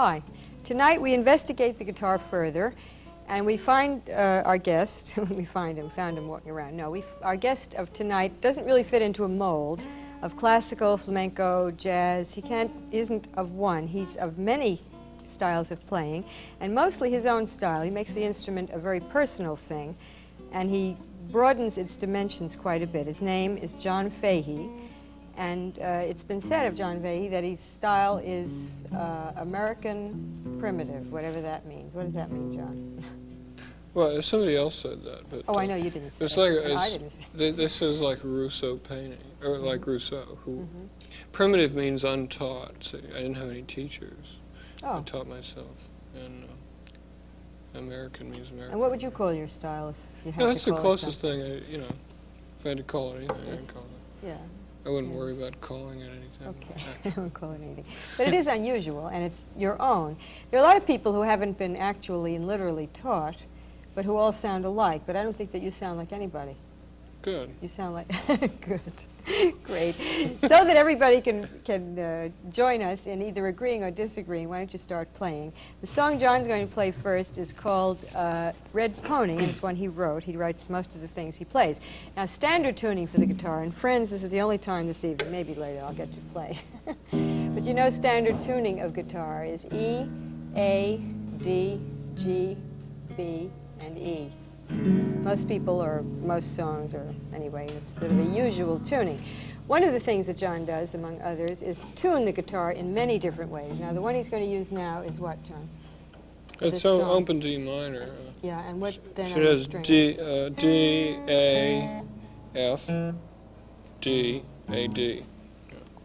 Hi. Tonight we investigate the guitar further, and we find our guest. We found him walking around. No, our guest of tonight doesn't really fit into a mold of classical, flamenco, jazz. He isn't of one. He's of many styles of playing, and mostly his own style. He makes the instrument a very personal thing, and he broadens its dimensions quite a bit. His name is John Fahey, and it's been said of John Fahey that his style is American primitive, whatever that means. What does that mean, John? Well, somebody else said that, but I know you didn't say it's it. like No, I didn't say it. this is like Rousseau painting, or like Rousseau, who primitive means untaught. So I didn't have any teachers. I taught myself, and American means American. And what would you call your style if you had to call it? That's the closest thing. If I had to call it anything, I'd call it. Yeah. I wouldn't worry about calling it anything. Okay, I won't call it anything. But it is unusual, and it's your own. There are a lot of people who haven't been actually and literally taught, but who all sound alike. But I don't think that you sound like anybody. Good. You sound like good, great. So that everybody can join us in either agreeing or disagreeing. Why don't you start playing? The song John's going to play first is called Red Pony, and it's one he wrote. He writes most of the things he plays. Now, standard tuning for the guitar, and friends, this is the only time this evening, maybe later I'll get to play. But you know standard tuning of guitar is E, A, D, G, B, and E. Most people, or most songs, or anyway, it's sort of a usual tuning. One of the things that John does, among others, is tune the guitar in many different ways. Now, the one he's going to use now is what, John? It's so open D minor. Yeah, and what then It has D, A, F, D, A, D.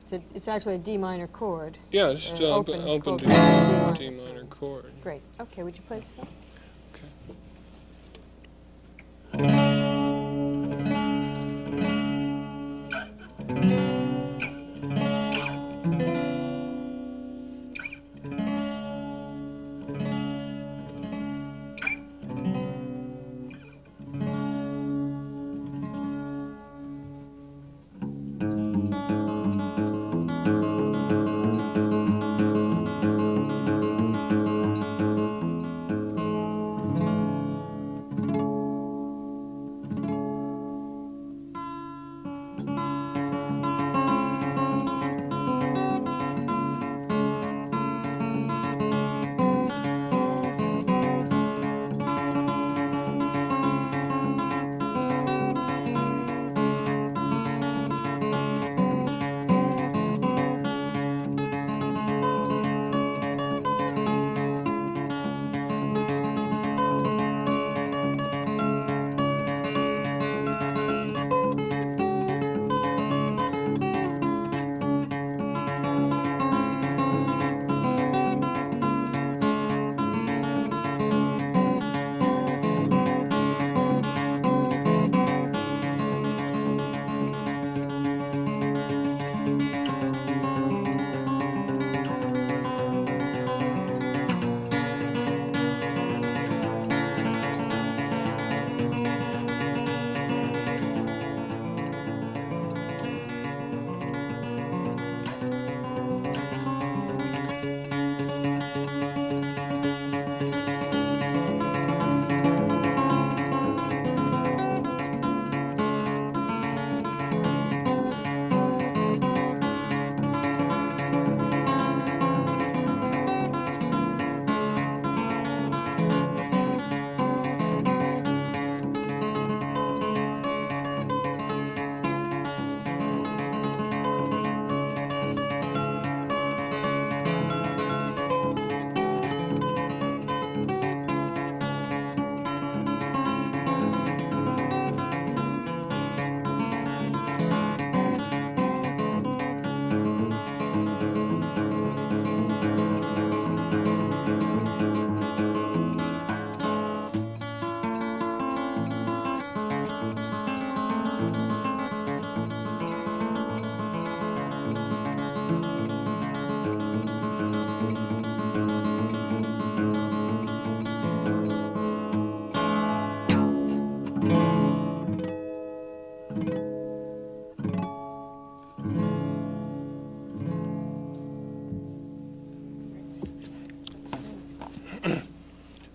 So it's actually a D minor chord. Yeah, it's open D minor chord. Great. Okay, would you play the song? Okay.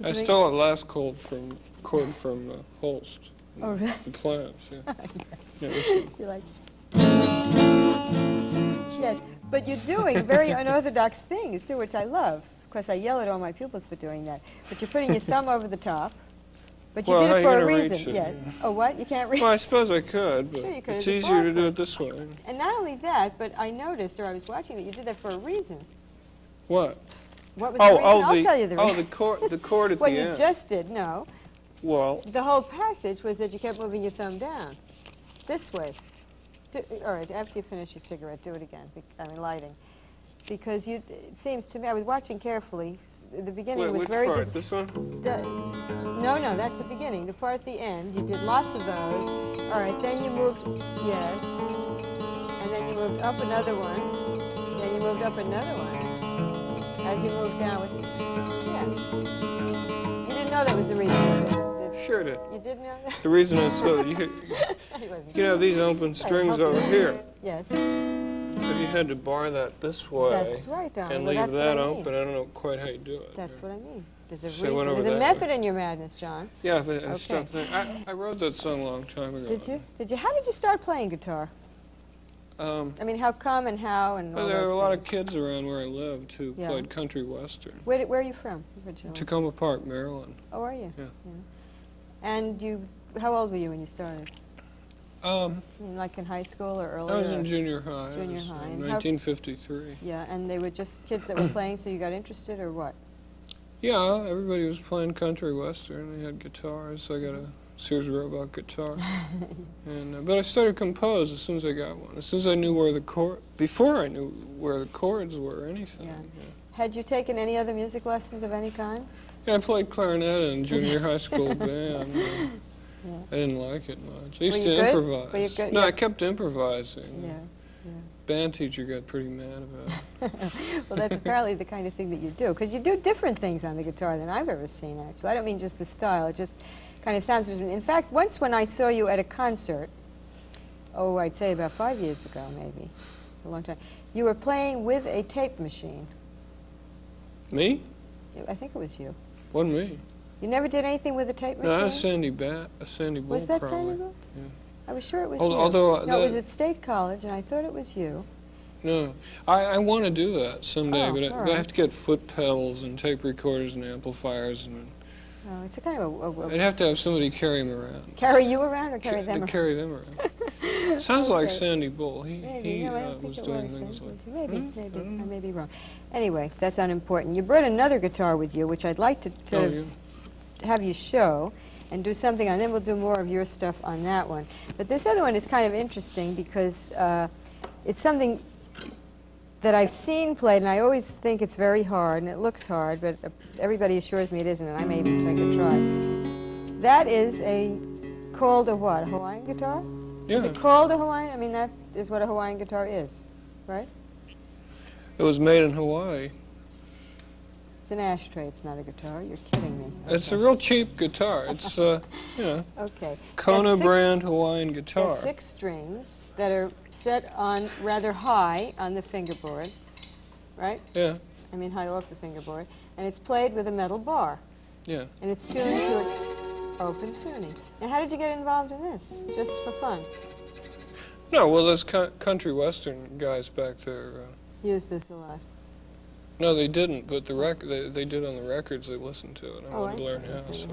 I stole a last chord from Holst. Oh, really? The Plants, yeah. Yeah, you like? Yes, but you're doing very unorthodox things too, which I love. Of course, I yell at all my pupils for doing that. But you're putting your thumb over the top. But you did it for a reason. Yes. Yeah. Oh, what? You can't reach? Well, I suppose I could, but sure you could. it's easier to do it this way. And not only that, but I noticed, or I was watching, that you did that for a reason. What? What was the reason? I'll tell you the reason. The chord at the end. What you just did, no. Well. The whole passage was that you kept moving your thumb down. This way. All right, after you finish your cigarette, do it again. I mean, lighting. Because it seems to me, I was watching carefully. The beginning was which very... part? This one? No, that's the beginning. The part at the end, you did lots of those. All right, then you moved, yes. And then you moved up another one. Then you moved up another one. As you moved down with... Yeah. You didn't know that was the reason. Sure did. You did know that? The reason is so you can have these open strings over here. Yes. If you had to bar that this way that's right, and leave that open, I don't know quite how you do it. That's what I mean. There's a So reason. There's a method in your madness, John. Yeah, I stopped there. I wrote that song a long time ago. Did you? Did you? How did you start playing guitar? I mean, how come and how and all there were those a lot of things? kids around where I lived who played country western. Where are you from originally? Tacoma Park, Maryland. Oh, are you? Yeah. And how old were you when you started? I mean, like in high school or earlier? I was in junior high. Junior high. In 1953. Yeah, and they were just kids that were playing, so you got interested, or what? Yeah, everybody was playing country western. They had guitars. So I got a Sears Roebuck guitar. And but I started to compose as soon as I got one. As soon as I knew where the before I knew where the chords were or anything. Yeah. Had you taken any other music lessons of any kind? Yeah, I played clarinet in junior high school band. I didn't like it much. I used to improvise. Were you good? No, I kept improvising. Yeah. Band teacher got pretty mad about it. Well, that's apparently the kind of thing that you do, because you do different things on the guitar than I've ever seen, actually. I don't mean just the style. It just kind of sounds different. In fact, once when I saw you at a concert, I'd say about 5 years ago, maybe. It's a long time. You were playing with a tape machine. Me? I think it was you. Wasn't me. You never did anything with a tape machine? No, that was Sandy Bull. Was that probably. Sandy Bull? Yeah. I was sure it was you. Although no, it was at State College, and I thought it was you. No, I want to do that someday, but right. I have to get foot pedals and tape recorders and amplifiers, and it's a kind of I'd have to have somebody carry them around. Carry you around or carry them around? Carry them around. Sounds like Sandy Bull. He was doing things like that. Maybe. I may be wrong. Anyway, that's unimportant. You brought another guitar with you, which I'd like to have you show and do something on. Then we'll do more of your stuff on that one. But this other one is kind of interesting because it's something that I've seen played, and I always think it's very hard, and it looks hard, but everybody assures me it isn't, and I may even take a try. That is called a what? A Hawaiian guitar? Yeah. Is it called a Hawaiian? I mean, that is what a Hawaiian guitar is, right? It was made in Hawaii. It's an ashtray. It's not a guitar. You're kidding me. Okay. It's a real cheap guitar. It's, okay. Kona brand Hawaiian guitar. 6 strings that are set on rather high on the fingerboard, right? Yeah. I mean, high off the fingerboard. And it's played with a metal bar. Yeah. And it's tuned to an open tuning. Now, how did you get involved in this? Just for fun? No, well, those country western guys back there... Use this a lot. No, they didn't, but they did on the records. They listened to it. I wanted to learn how. So.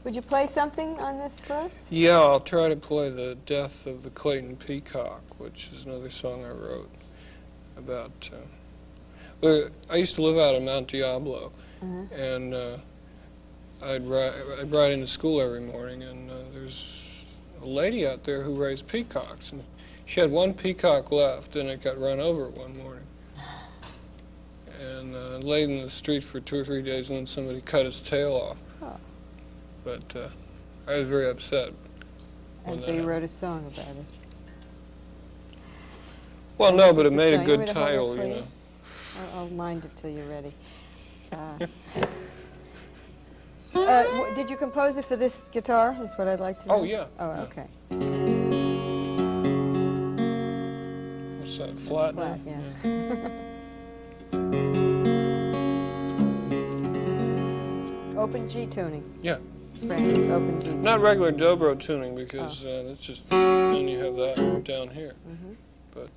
Would you play something on this for us? Yeah, I'll try to play The Death of the Clayton Peacock, which is another song I wrote about... I used to live out in Mount Diablo, and I'd ride into school every morning, and there's a lady out there who raised peacocks, and she had one peacock left, and it got run over one morning. And laid in the street for 2 or 3 days, and then somebody cut his tail off. Oh. But I was very upset. And so you wrote a song about it. Well, no, but it made a good title, you know. I'll mind it till you're ready. Did you compose it for this guitar, is what I'd like to know? Oh, yeah. Oh, okay. What's that, flat? Flat, yeah. Open G tuning. Yeah. Friends, open G tuning. Not regular dobro tuning, because that's just, then you have that down here. But,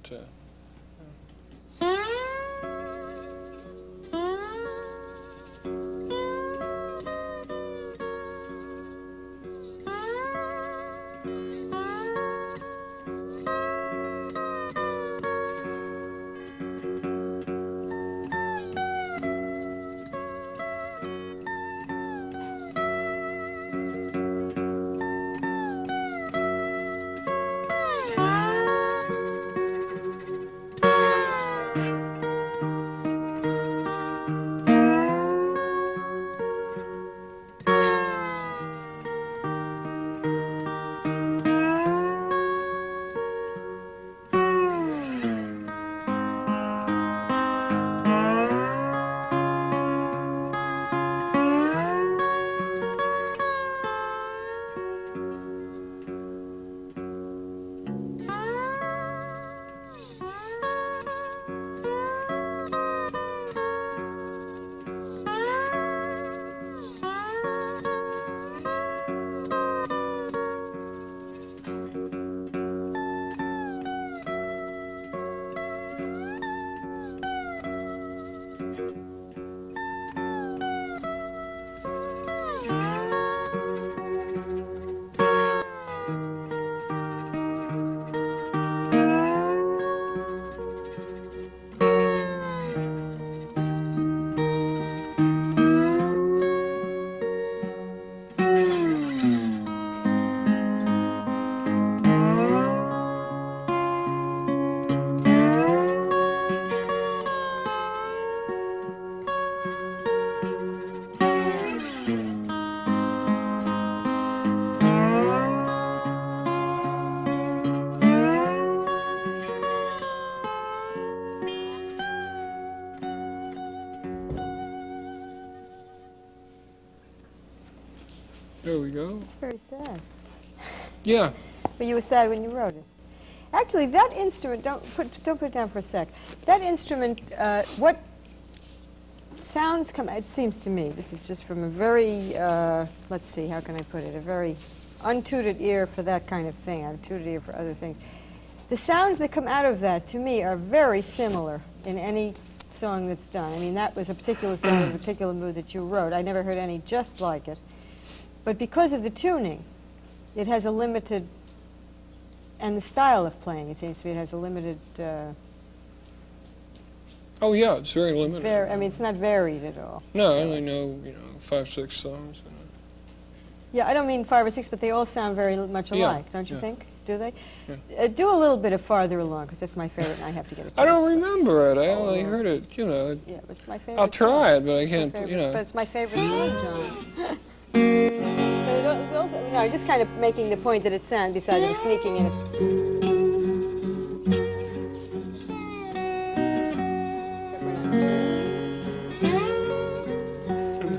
there we go. It's very sad. Yeah. But you were sad when you wrote it. Actually, that instrument, don't put it down for a sec. That instrument, what sounds come, it seems to me, this is just from a very, let's see, how can I put it, a very untutored ear for that kind of thing, untutored ear for other things. The sounds that come out of that, to me, are very similar in any song that's done. I mean, that was a particular song, a particular mood that you wrote. I never heard any just like it. But because of the tuning, it has a limited, and the style of playing, it seems to me, it has a limited... oh, yeah, it's very limited. I mean, it's not varied at all. No, I only know, 5, 6 songs. Yeah, I don't mean 5 or 6, but they all sound very much alike, don't you think? Do they? Yeah. Do a little bit of Farther Along, because that's my favorite, and I have to get it. I don't remember it. I only heard it, Yeah, it's my favorite. I'll try it, but I can't, But it's my favorite song, John. But it's also, just kind of making the point that it sounds, besides the sneaking in it.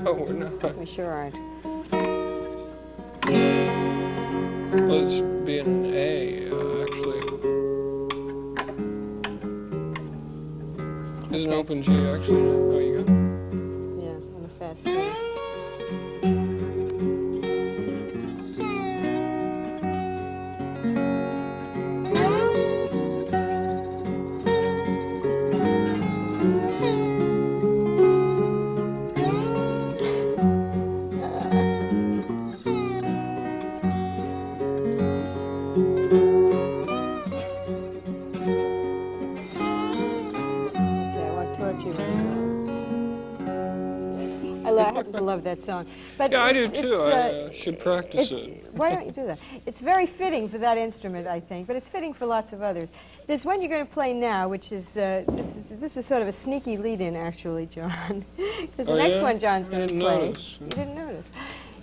No, we're not. We sure aren't. Let's be in an A, actually. Is an open G, actually? Oh, you go. Yeah, on a fast track. I love that song. But yeah, I do too. I should practice it. Why don't you do that? It's very fitting for that instrument, I think, but it's fitting for lots of others. There's one you're going to play now, which is, this was sort of a sneaky lead-in, actually, John. Because the next one John's going to play, you didn't notice,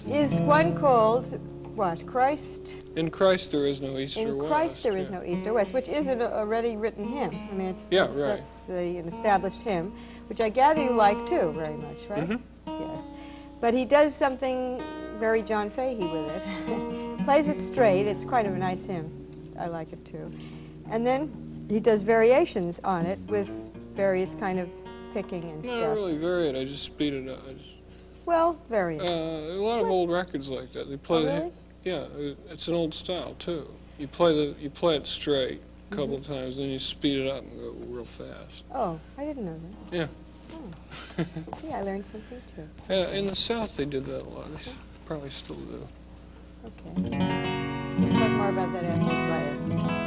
is one called, what, Christ? In Christ there is no East or West. In Christ there is no East or West, which is an already written hymn. I mean, that's an established hymn, which I gather you like, too, very much, right? Mm-hmm. Yes. But he does something very John Fahey with it. Plays it straight. It's quite a nice hymn. I like it too. And then he does variations on it with various kind of picking and stuff. Not really varied. I just speed it up. Well, very. A lot of old records like that. They play. Oh, really? Yeah, it's an old style too. You play it straight a couple of times, then you speed it up and go real fast. Oh, I didn't know that. Yeah. Oh. See, I learned something too. Yeah, in the South they did that a lot. They probably still do. Okay. We'll talk more about that after you play it.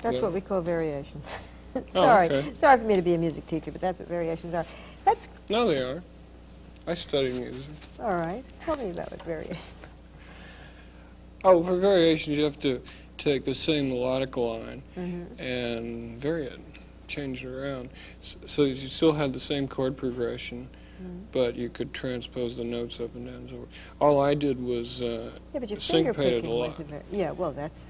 That's what we call variations. Sorry. Oh, okay. Sorry for me to be a music teacher, but that's what variations are. That's No, they are. I studied music. all right. Tell me about what variations. Oh, for variations, you have to take the same melodic line and vary it, change it around. So you still have the same chord progression, but you could transpose the notes up and down. So all I did was Yeah, but your finger syncopated picking a lot. was yeah, well, that's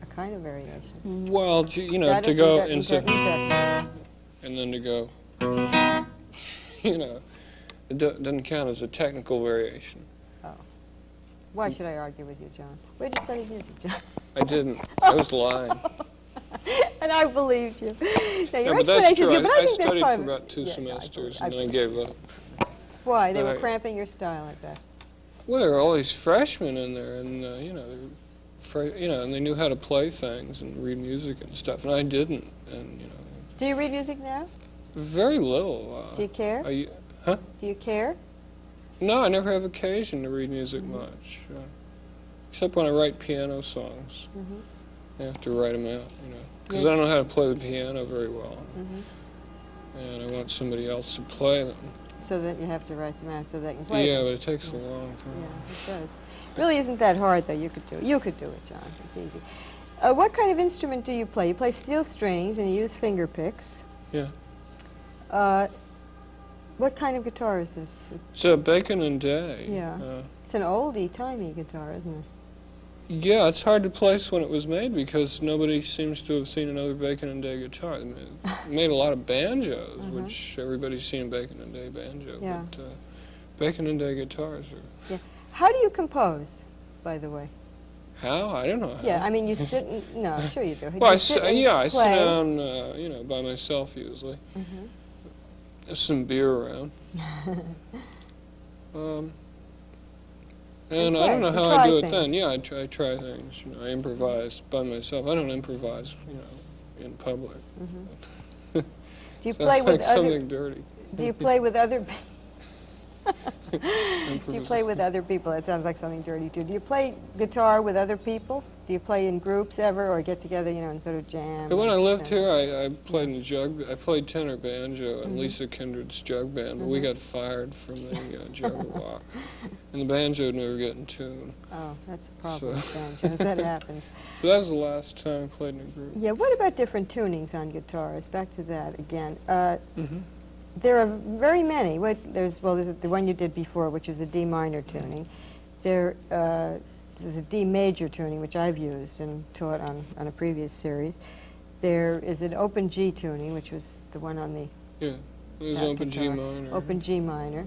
a kind of variation. Well, you know, to go into and then to go, you know, it doesn't count as a technical variation. Oh. Why should I argue with you, John? Where'd you study music, John? I didn't. I was lying. And I believed you. Now, your No, but that's explanation's true. good, but I think that's studied part for of it. about 2 Yeah, semesters, I and then I gave up. Why? They But were cramping your style, I bet. Well, there were all these freshmen in there, and you know, and they knew how to play things and read music and stuff, and I didn't. And you know. Do you read music now? Very little. Do you care? Huh? Do you care? No, I never have occasion to read music much, except when I write piano songs. I have to write them out, you know, because I don't know how to play the piano very well, and I want somebody else to play them. So that you have to write them out so they can play Yeah, them. but it takes a long time. Yeah, it does. Really isn't that hard, though. You could do it. You could do it, John. It's easy. What kind of instrument do you play? You play steel strings and you use finger picks. Yeah. What kind of guitar is this? It's a Bacon and Day. Yeah. It's an oldie-timey guitar, isn't it? Yeah, it's hard to place when it was made because nobody seems to have seen another Bacon and Day guitar. They made a lot of banjos, which everybody's seen a Bacon and Day banjo. Yeah. But Bacon and Day guitars. Yeah. How do you compose, by the way? How? I don't know how. Yeah, I mean, you sit and, no, sure you do. Well, I sit down, you know, by myself usually. Mm-hmm. There's some beer around. And I don't know how I do it then. Yeah, I try things. You know, I improvise by myself. I don't improvise, you know, in public. Mm-hmm. Do you play with other? Something dirty. Do you play with other? Do you play with other people? It sounds like something dirty too. Do you play guitar with other people? Do you play in groups ever, or get together, you know, and sort of jam? But when I lived here, I played in I played tenor banjo in Lisa Kindred's jug band, but we got fired from the jug a lot, and the banjo would never get in tune. Oh, that's a problem with banjos. That happens. But that was the last time I played in a group. Yeah. What about different tunings on guitars? Back to that again. There are very many. There's the one you did before, which was a D minor tuning. There's a D major tuning, which I've used and taught on a previous series. There is an open G tuning, which was the one on the there's open G minor. Open G minor,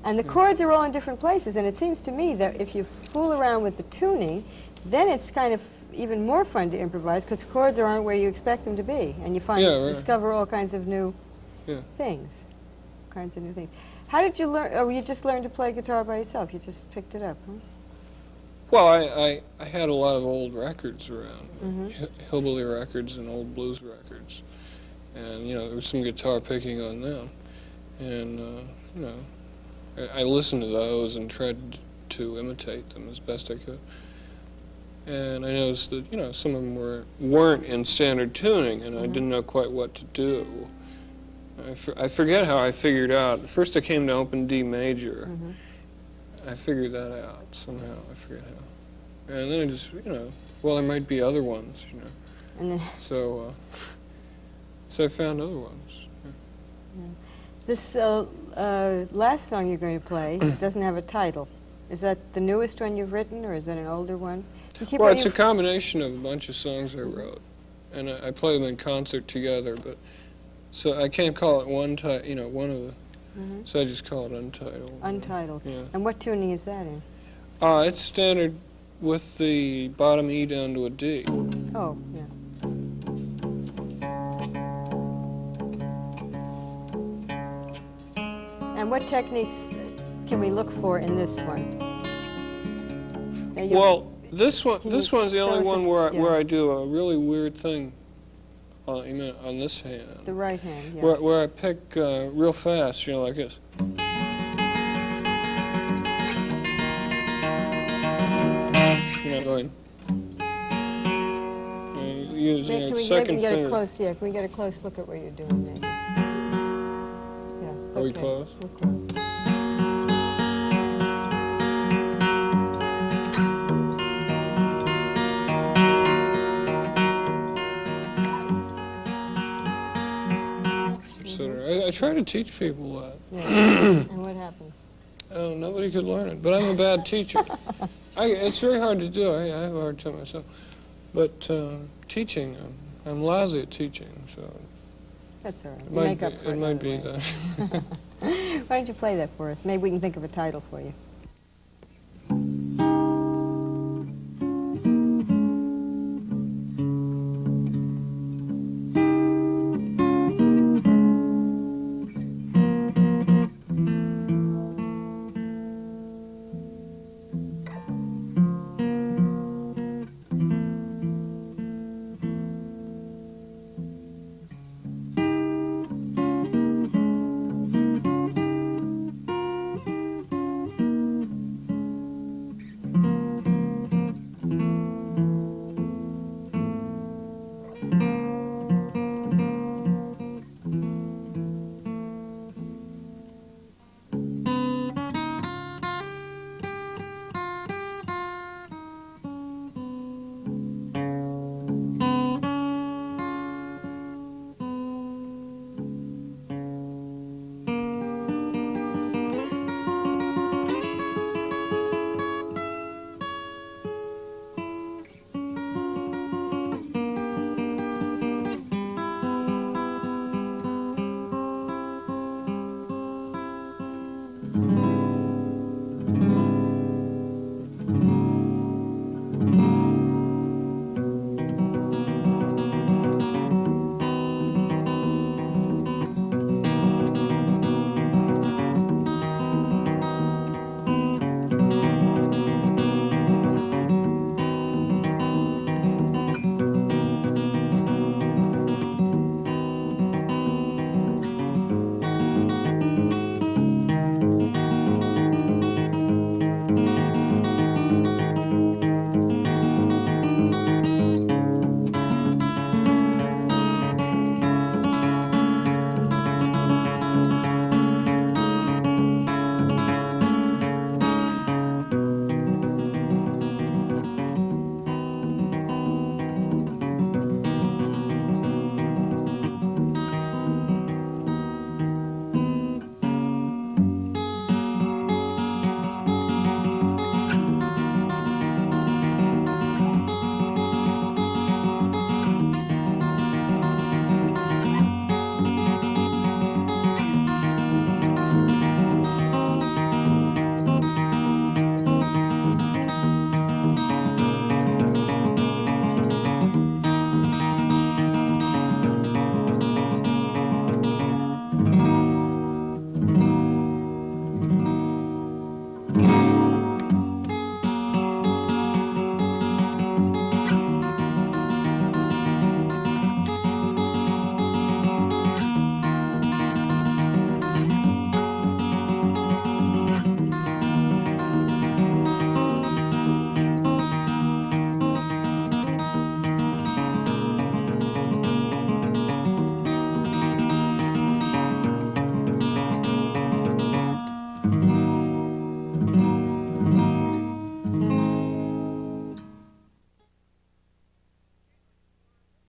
and the chords are all in different places. And it seems to me that if you fool around with the tuning, then it's kind of even more fun to improvise because chords aren't where you expect them to be, and you discover all kinds of new things. How did you learn? Oh, you just learned to play guitar by yourself. You just picked it up, huh? Well, I had a lot of old records around, hillbilly records and old blues records, and you know there was some guitar picking on them, and you know I listened to those and tried to imitate them as best I could. And I noticed that you know some of them weren't in standard tuning, and I didn't know quite what to do. I forget how I figured out. First I came to open D major. I figured that out somehow. I forget how. And then I just, you know, well, there might be other ones, you know. And then so I found other ones. Yeah. This last song you're going to play doesn't have a title. Is that the newest one you've written, or is that an older one? Well, it's a combination of a bunch of songs I wrote, and I play them in concert together, but. So I can't call it one of the, so I just call it Untitled. Untitled. Yeah. And what tuning is that in? It's standard with the bottom E down to a D. Oh, yeah. And what techniques can we look for in this one? Well, this one's the only one where I do a really weird thing. You mean on this hand? The right hand, yeah. Where I pick real fast, you know, like this. You know, going. Using a second finger. Can we get a close look at what you're doing, maybe? Yeah. Are we close? We're close. I try to teach people that. Yeah. And what happens? Oh, nobody could learn it, but I'm a bad teacher. It's very hard to do. I have a hard time myself. But teaching, I'm lousy at teaching, so... That's all right. It might be that. Why don't you play that for us? Maybe we can think of a title for you.